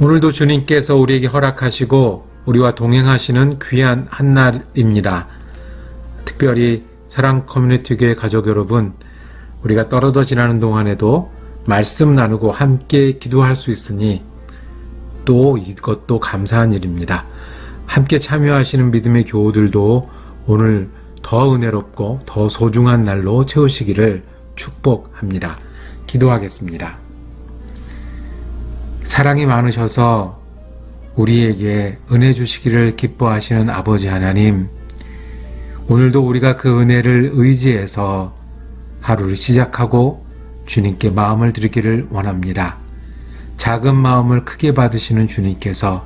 오늘도 주님께서 우리에게 허락하시고 우리와 동행하시는 귀한 한날입니다. 특별히 사랑 커뮤니티 교회 가족 여러분, 우리가 떨어져 지나는 동안에도 말씀 나누고 함께 기도할 수 있으니 또 이것도 감사한 일입니다. 함께 참여하시는 믿음의 교우들도 오늘 더 은혜롭고 더 소중한 날로 채우시기를 축복합니다. 기도하겠습니다. 사랑이 많으셔서 우리에게 은혜 주시기를 기뻐하시는 아버지 하나님, 오늘도 우리가 그 은혜를 의지해서 하루를 시작하고 주님께 마음을 드리기를 원합니다. 작은 마음을 크게 받으시는 주님께서,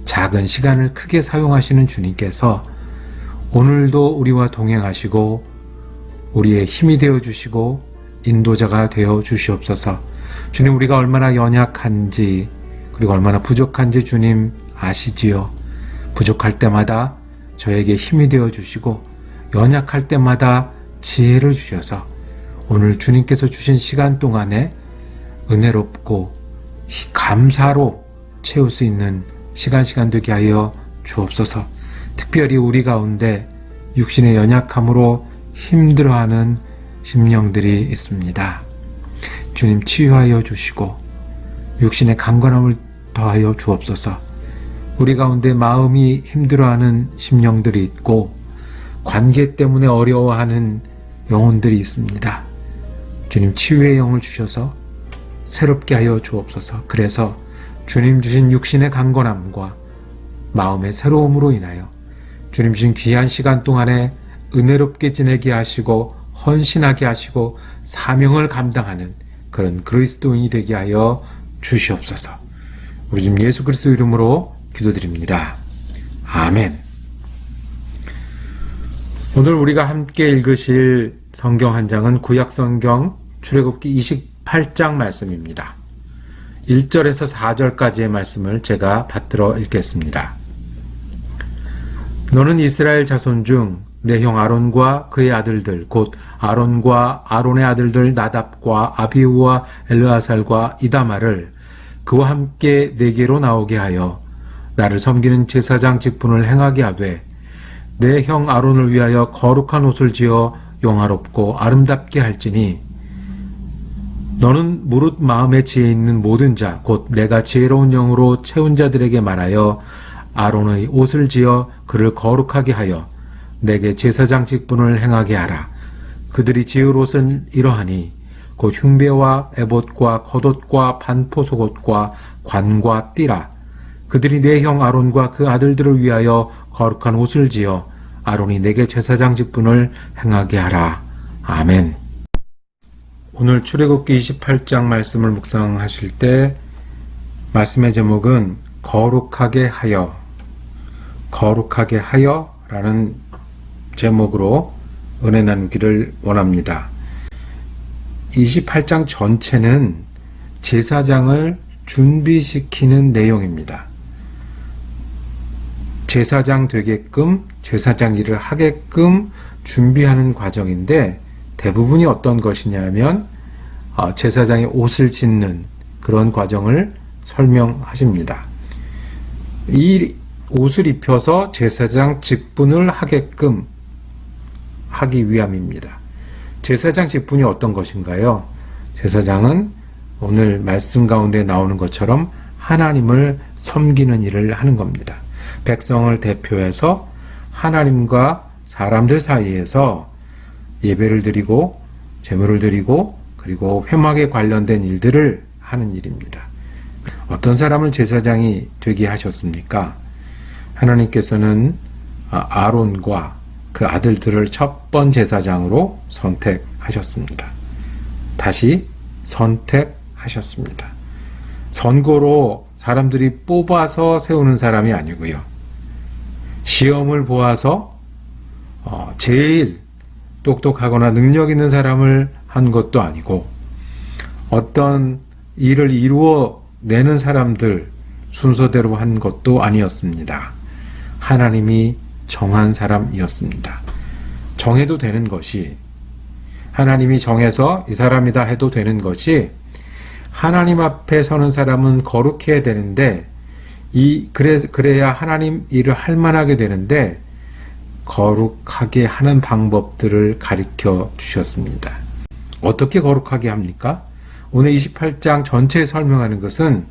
작은 시간을 크게 사용하시는 주님께서 오늘도 우리와 동행하시고 우리의 힘이 되어 주시고 인도자가 되어 주시옵소서. 주님, 우리가 얼마나 연약한지 그리고 얼마나 부족한지 주님 아시지요. 부족할 때마다 저에게 힘이 되어 주시고 연약할 때마다 지혜를 주셔서 오늘 주님께서 주신 시간 동안에 은혜롭고 감사로 채울 수 있는 시간 되게 하여 주옵소서. 특별히 우리 가운데 육신의 연약함으로 힘들어하는 심령들이 있습니다. 주님, 치유하여 주시고 육신의 강건함을 더하여 주옵소서. 우리 가운데 마음이 힘들어하는 심령들이 있고 관계 때문에 어려워하는 영혼들이 있습니다. 주님, 치유의 영을 주셔서 새롭게 하여 주옵소서. 그래서 주님 주신 육신의 강건함과 마음의 새로움으로 인하여 주님 주신 귀한 시간 동안에 은혜롭게 지내게 하시고 헌신하게 하시고 사명을 감당하는 그런 그리스도인이 되게 하여 주시옵소서. 우리 주님 예수 그리스도 이름으로 기도드립니다. 아멘. 오늘 우리가 함께 읽으실 성경 한 장은 구약성경 출애굽기 28장 말씀입니다. 1절에서 4절까지의 말씀을 제가 받들어 읽겠습니다. 너는 이스라엘 자손 중 내 형 아론과 그의 아들들 곧 아론과 아론의 아들들 나답과 아비후와 엘르아살과 이다말을 그와 함께 내게로 나오게 하여 나를 섬기는 제사장 직분을 행하게 하되 내 형 아론을 위하여 거룩한 옷을 지어 영화롭고 아름답게 할지니 너는 무릇 마음에 지혜 있는 모든 자 곧 내가 지혜로운 영으로 채운 자들에게 말하여 아론의 옷을 지어 그를 거룩하게 하여 내게 제사장 직분을 행하게 하라. 그들이 지을 옷은 이러하니 곧 흉배와 에봇과 겉옷과 반포 속옷과 관과 띠라. 그들이 내 형 아론과 그 아들들을 위하여 거룩한 옷을 지어 아론이 내게 제사장 직분을 행하게 하라. 아멘. 오늘 출애굽기 28장 말씀을 묵상하실 때 말씀의 제목은 거룩하게 하여라는 제목으로 은혜 나누기를 원합니다. 28장 전체는 제사장을 준비시키는 내용입니다. 제사장 되게끔, 제사장 일을 하게끔 준비하는 과정인데 대부분이 어떤 것이냐면 제사장의 옷을 짓는 그런 과정을 설명하십니다. 이 옷을 입혀서 제사장 직분을 하게끔 하기 위함입니다. 제사장 직분이 어떤 것인가요? 제사장은 오늘 말씀 가운데 나오는 것처럼 하나님을 섬기는 일을 하는 겁니다. 백성을 대표해서 하나님과 사람들 사이에서 예배를 드리고 제물을 드리고 그리고 회막에 관련된 일들을 하는 일입니다. 어떤 사람을 제사장이 되게 하셨습니까? 하나님께서는 아론과 그 아들들을 첫 번 제사장으로 선택하셨습니다. 다시 선택하셨습니다. 선거로 사람들이 뽑아서 세우는 사람이 아니고요. 시험을 보아서 제일 똑똑하거나 능력 있는 사람을 한 것도 아니고 어떤 일을 이루어내는 사람들 순서대로 한 것도 아니었습니다. 하나님이 정한 사람이었습니다. 정해도 되는 것이, 하나님이 정해서 이 사람이다 해도 되는 것이 하나님 앞에 서는 사람은 거룩해야 되는데 그래야 하나님 일을 할 만하게 되는데 거룩하게 하는 방법들을 가르쳐 주셨습니다. 어떻게 거룩하게 합니까? 오늘 28장 전체에 설명하는 것은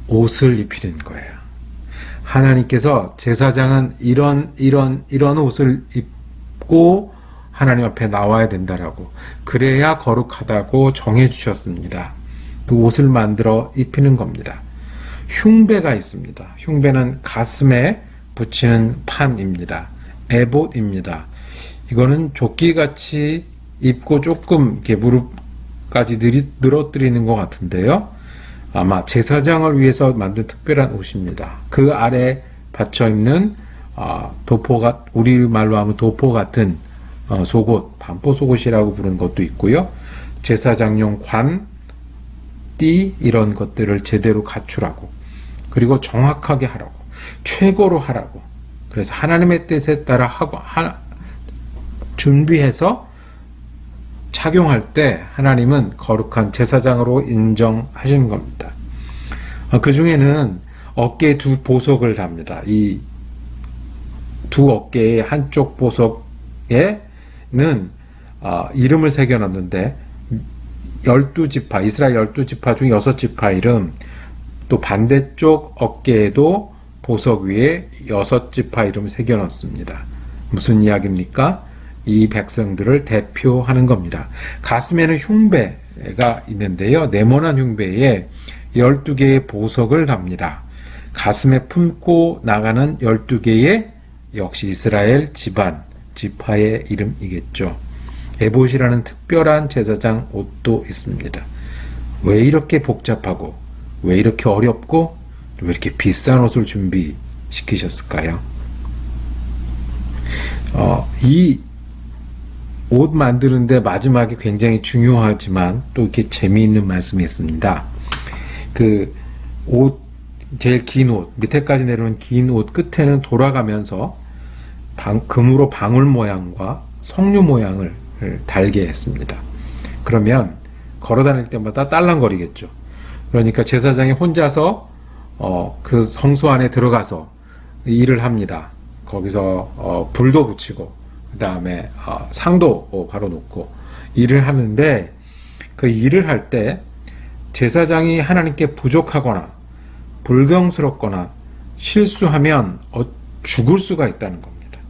옷을 입히는 거예요. 하나님께서 제사장은 이런 옷을 입고 하나님 앞에 나와야 된다라고, 그래야 거룩하다고 정해 주셨습니다. 그 옷을 만들어 입히는 겁니다. 흉배가 있습니다. 흉배는 가슴에 붙이는 판입니다. 에봇입니다. 이거는 조끼같이 입고 조금 이렇게 무릎까지 늘어뜨리는 것 같은데요. 아마 제사장을 위해서 만든 특별한 옷입니다. 그 아래 받쳐 입는 도포가, 우리말로 하면 도포 같은 속옷, 반포 속옷이라고 부르는 것도 있고요. 제사장용 관, 띠 이런 것들을 제대로 갖추라고, 그리고 정확하게 하라고, 최고로 하라고. 그래서 하나님의 뜻에 따라 준비해서 착용할 때 하나님은 거룩한 제사장으로 인정하시는 겁니다. 그 중에는 어깨에 두 보석을 답니다. 이 두 어깨의 한쪽 보석에는 이름을 새겨놨는데 12지파, 이스라엘 12지파 중 6지파 이름, 또 반대쪽 어깨에도 보석 위에 6지파 이름을 새겨놨습니다. 무슨 이야기입니까? 이 백성들을 대표하는 겁니다. 가슴에는 흉배가 있는데요. 네모난 흉배에 12개의 보석을 답니다. 가슴에 품고 나가는 12개의 역시 이스라엘 집안, 지파의 이름이겠죠. 에봇이라는 특별한 제사장 옷도 있습니다. 왜 이렇게 복잡하고, 왜 이렇게 어렵고, 왜 이렇게 비싼 옷을 준비시키셨을까요? 이 옷 만드는데 마지막에 굉장히 중요하지만 또 이렇게 재미있는 말씀이 있습니다. 그 옷, 제일 긴 옷, 밑에까지 내려오는 긴 옷 끝에는 돌아가면서 금으로 방울 모양과 석류 모양을 달게 했습니다. 그러면 걸어 다닐 때마다 딸랑거리겠죠. 그러니까 제사장이 혼자서 그 성소 안에 들어가서 일을 합니다. 거기서 불도 붙이고, 그 다음에 상도 바로 놓고 일을 하는데, 그 일을 할 때 제사장이 하나님께 부족하거나 불경스럽거나 실수하면 죽을 수가 있다는 겁니다.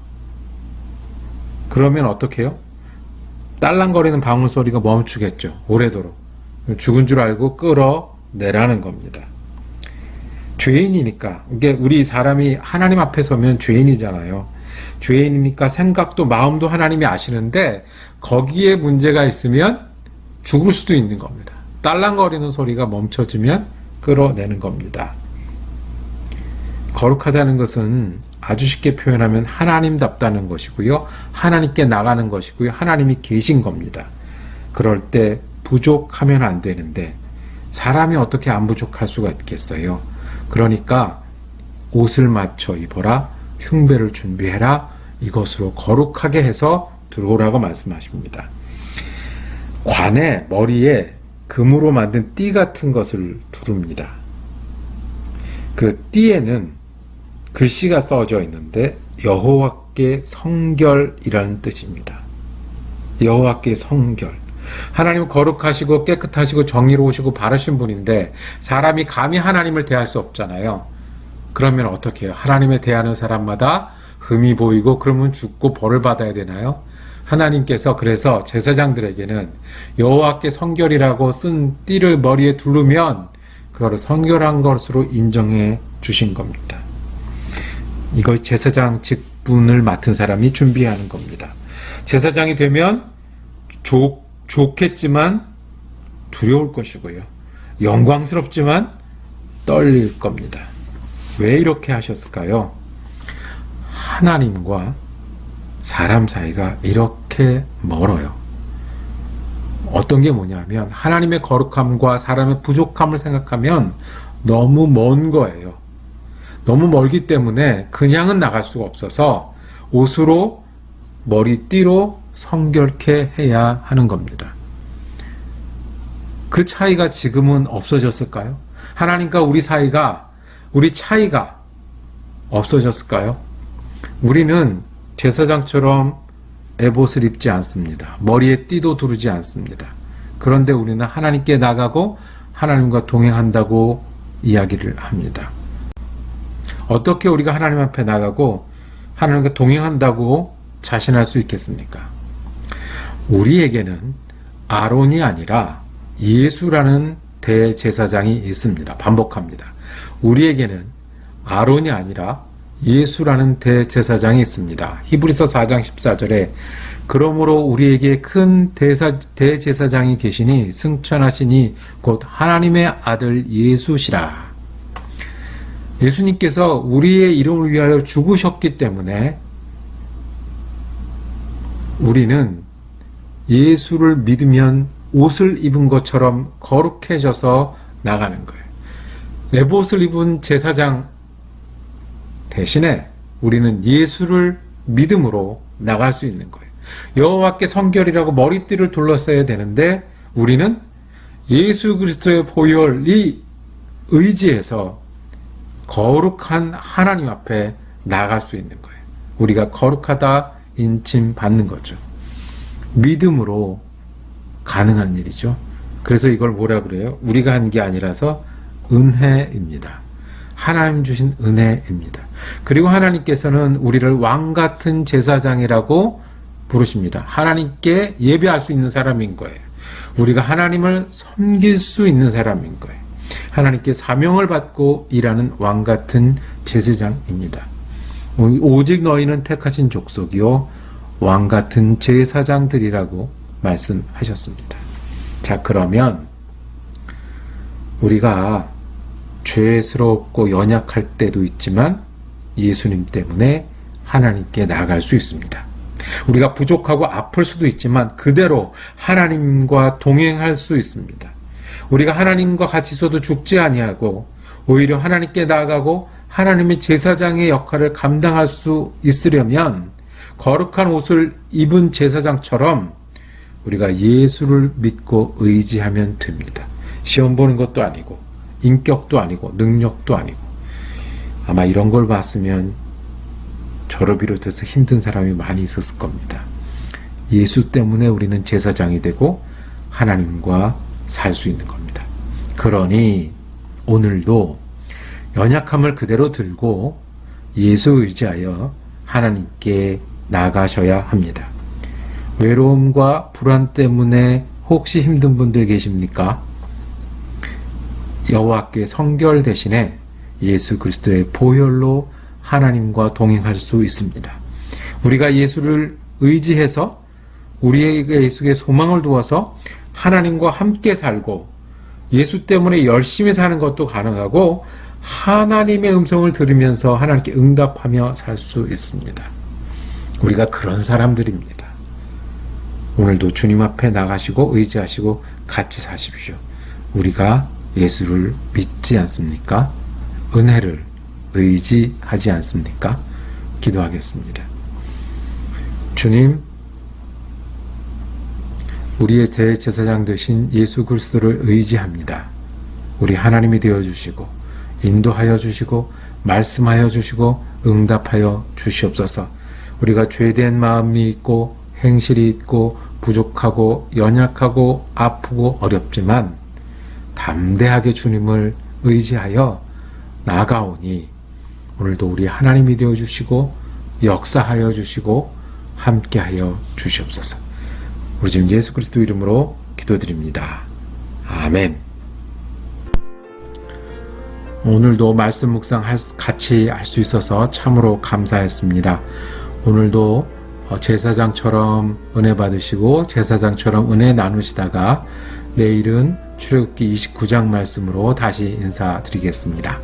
그러면 어떻게 해요? 딸랑거리는 방울 소리가 멈추겠죠. 오래도록. 죽은 줄 알고 끌어내라는 겁니다. 죄인이니까, 이게 우리 사람이 하나님 앞에 서면 죄인이잖아요. 죄인이니까 생각도 마음도 하나님이 아시는데 거기에 문제가 있으면 죽을 수도 있는 겁니다. 딸랑거리는 소리가 멈춰지면 끌어내는 겁니다. 거룩하다는 것은 아주 쉽게 표현하면 하나님답다는 것이고요. 하나님께 나가는 것이고요. 하나님이 계신 겁니다. 그럴 때 부족하면 안 되는데 사람이 어떻게 안 부족할 수가 있겠어요. 그러니까 옷을 맞춰 입어라, 흉배를 준비해라, 이것으로 거룩하게 해서 들어오라고 말씀하십니다. 관에, 머리에 금으로 만든 띠 같은 것을 두릅니다. 그 띠에는 글씨가 써져 있는데 여호와께 성결이라는 뜻입니다. 여호와께 성결. 하나님은 거룩하시고 깨끗하시고 정의로우시고 바르신 분인데 사람이 감히 하나님을 대할 수 없잖아요. 그러면 어떻게 해요? 하나님을 대하는 사람마다 흠이 보이고 그러면 죽고 벌을 받아야 되나요? 하나님께서 그래서 제사장들에게는 여호와께 성결이라고 쓴 띠를 머리에 두르면 그거를 성결한 것으로 인정해 주신 겁니다. 이것이 제사장 직분을 맡은 사람이 준비하는 겁니다. 제사장이 되면 좋겠지만 두려울 것이고요. 영광스럽지만 떨릴 겁니다. 왜 이렇게 하셨을까요? 하나님과 사람 사이가 이렇게 멀어요. 어떤 게 뭐냐면 하나님의 거룩함과 사람의 부족함을 생각하면 너무 먼 거예요. 너무 멀기 때문에 그냥은 나갈 수가 없어서 옷으로, 머리띠로 성결케 해야 하는 겁니다. 그 차이가 지금은 없어졌을까요? 하나님과 우리 사이가, 우리 차이가 없어졌을까요? 우리는 제사장처럼 에봇을 입지 않습니다. 머리에 띠도 두르지 않습니다. 그런데 우리는 하나님께 나가고 하나님과 동행한다고 이야기를 합니다. 어떻게 우리가 하나님 앞에 나가고 하나님과 동행한다고 자신할 수 있겠습니까? 우리에게는 아론이 아니라 예수라는 대제사장이 있습니다. 반복합니다. 우리에게는 아론이 아니라 예수라는 대제사장이 있습니다. 히브리서 4장 14절에 그러므로 우리에게 큰 대제사장이 계시니 승천하시니 곧 하나님의 아들 예수시라. 예수님께서 우리의 이름을 위하여 죽으셨기 때문에 우리는 예수를 믿으면 옷을 입은 것처럼 거룩해져서 나가는 거예요. 에봇을 입은 제사장 대신에 우리는 예수를 믿음으로 나갈 수 있는 거예요. 여호와께 성결이라고 머리띠를 둘러싸야 되는데 우리는 예수 그리스도의 보혈이 의지해서 거룩한 하나님 앞에 나갈 수 있는 거예요. 우리가 거룩하다 인침 받는 거죠. 믿음으로 가능한 일이죠. 그래서 이걸 뭐라 그래요? 우리가 한 게 아니라서 은혜입니다. 하나님 주신 은혜입니다. 그리고 하나님께서는 우리를 왕 같은 제사장이라고 부르십니다. 하나님께 예배할 수 있는 사람인 거예요. 우리가 하나님을 섬길 수 있는 사람인 거예요. 하나님께 사명을 받고 일하는 왕 같은 제사장입니다. 오직 너희는 택하신 족속이요 왕 같은 제사장들이라고 말씀하셨습니다. 자, 그러면 우리가 죄스럽고 연약할 때도 있지만 예수님 때문에 하나님께 나아갈 수 있습니다. 우리가 부족하고 아플 수도 있지만 그대로 하나님과 동행할 수 있습니다. 우리가 하나님과 같이 있어도 죽지 아니하고 오히려 하나님께 나아가고 하나님의 제사장의 역할을 감당할 수 있으려면 거룩한 옷을 입은 제사장처럼 우리가 예수를 믿고 의지하면 됩니다. 시험 보는 것도 아니고 인격도 아니고 능력도 아니고 아마 이런 걸 봤으면 저를 비롯해서 힘든 사람이 많이 있었을 겁니다. 예수 때문에 우리는 제사장이 되고 하나님과 살 수 있는 겁니다. 그러니 오늘도 연약함을 그대로 들고 예수 의지하여 하나님께 나가셔야 합니다. 외로움과 불안 때문에 혹시 힘든 분들 계십니까? 여호와께 성결 대신에 예수 그리스도의 보혈로 하나님과 동행할 수 있습니다. 우리가 예수를 의지해서 우리에게 예수의 소망을 두어서 하나님과 함께 살고 예수 때문에 열심히 사는 것도 가능하고 하나님의 음성을 들으면서 하나님께 응답하며 살 수 있습니다. 우리가 그런 사람들입니다. 오늘도 주님 앞에 나가시고 의지하시고 같이 사십시오. 우리가 예수를 믿지 않습니까? 은혜를 의지하지 않습니까? 기도하겠습니다. 주님, 우리의 대제사장 되신 예수 그리스도를 의지합니다. 우리 하나님이 되어주시고 인도하여 주시고 말씀하여 주시고 응답하여 주시옵소서. 우리가 죄된 마음이 있고 행실이 있고 부족하고 연약하고 아프고 어렵지만 담대하게 주님을 의지하여 나아가오니 오늘도 우리 하나님이 되어주시고 역사하여 주시고 함께하여 주시옵소서. 우리 지금 예수 그리스도 이름으로 기도드립니다. 아멘. 오늘도 말씀 묵상 같이 할 수 있어서 참으로 감사했습니다. 오늘도 제사장처럼 은혜 받으시고 제사장처럼 은혜 나누시다가 내일은 출애굽기 29장 말씀으로 다시 인사드리겠습니다.